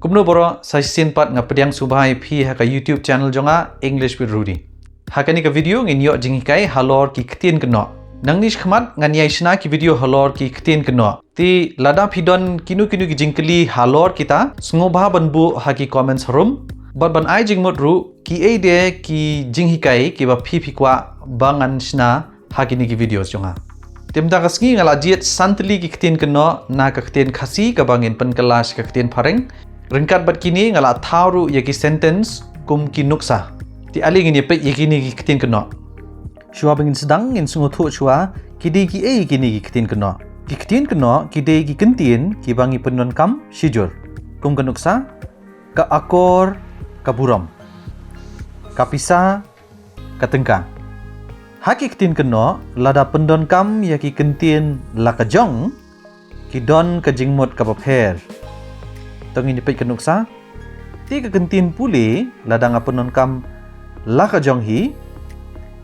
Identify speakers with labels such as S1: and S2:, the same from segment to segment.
S1: Kumno boro sa pat nga pediang subhai phi ha ka YouTube channel jonga English with Rudy. Ha ka ni ka video ngin yo jinghikai halor ki ktien Kynnoh. Nang nish khmat ngan yai shna ki video halor ki ktien Kynnoh. Ti Lada phidon kinu ki jingtylli halor kita sngewbha banbu ha ki comments harum. Ban ai jingmut ru ki ei de ki jinghikai ki ba phi kwah bangan shna ha ki ni ki videos jonga. Timda kasngi ngala jiet santli ki ktien Kynnoh na ka ktien Khasi ka bangin pynkylla ka ktien pareng. Ryngkat bat kini ngala thauru yaki sentence kum ki nuksa. Ti ali ngini pe yakini ki ktien Kynnoh. Shua bangin sedang ngin sungu thu shua kidi ki ei kini ki ktien Kynnoh. Ki ktien Kynnoh kide ki kentien ki bangi pyndonkam shijur. Kum ka nuksa ka akor ka buram. Ka pisa ka tengka. Haki ktien Kynnoh lada pyndonkam yaki kentien la ka jong ki don ka jingmut ka bapher. Tong ini pek nuksa ti ka kentien puli lada nga pyndonkam la ka jong hi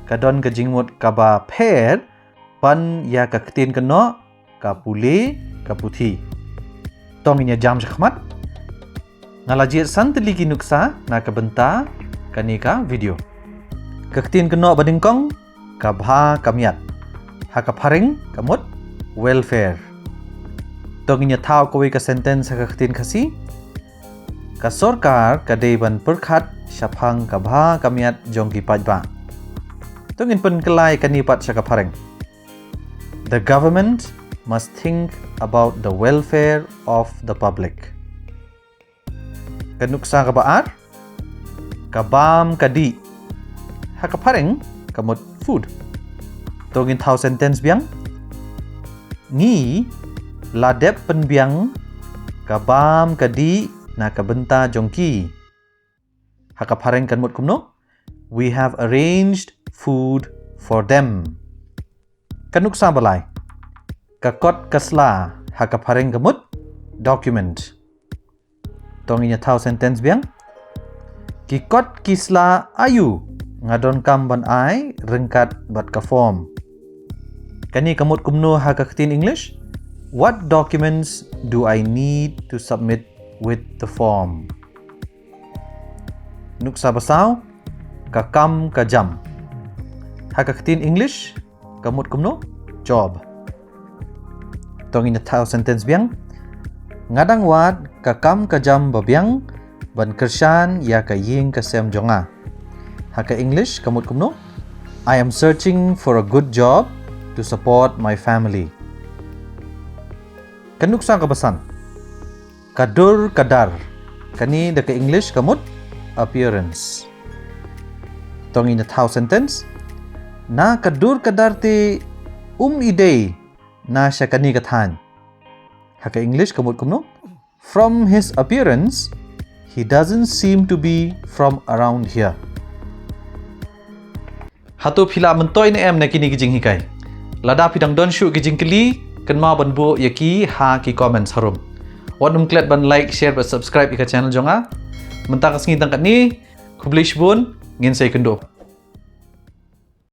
S1: ka don ka jingmut ka bapher pan ya ka ktien Kynnoh ka puli ka puthi. Tong ini jam shkhmat ngalajir santli ki nuksa na ka benta kanika video. Ka ktien Kynnoh badingkong ka bha kamiat ha ka phareng kamut welfare. Tong ini thau kowe ka sentence ka ktien Khasi ka sorkar ka deban perkhat shaphang ka bha kamiat jong ki pajba. Tong in pynkylla ka nipat sa ka phareng. The government must think about the welfare of the public. Kanuksa ka baar ka bam ka di ha ka phareng kamut food. Tong in thau sentence biang ngi ladep penbiang ka bam ka di na ka benta jongki. Ha ka phareng kan mut kumno we have arranged food for them. Kanuksa balai ka kot kasla ha ka phareng kamut document. Tong inya thau sentence biang ki kot kisla ayu ngadon kam ban ai Ryngkat bat ka form. Kani kamut kumno ha ka ktien English. What documents do I need to submit with the form? Nuksa basaw ka kam ka jam. Ha ka ktien English kamut kumno job. Tong in thau sentence biang ngadang wat ka kam ka jam babiang ban kershan ya ka ying ka sem jonga. Ha ka English kamut kumno I am searching for a good job to support my family. Kanuksa ka basan kadur kadar kani da ka English kamut appearance. Tong in thau sentence na kadur kadar te idei na siya kani kathan. Ha ka English kamut kumno from his appearance he doesn't seem to be from around here. Hatu phila mentoy na em na kini ki jinghikai. Lada pidang don shu ki jingtylli kenma banbu yaki ha ki comments harum. Wadum klet ban like, share dan subscribe ika channel jonga. Mentang kasngi tangkat ni, kublish bun ngin say Kynnoh.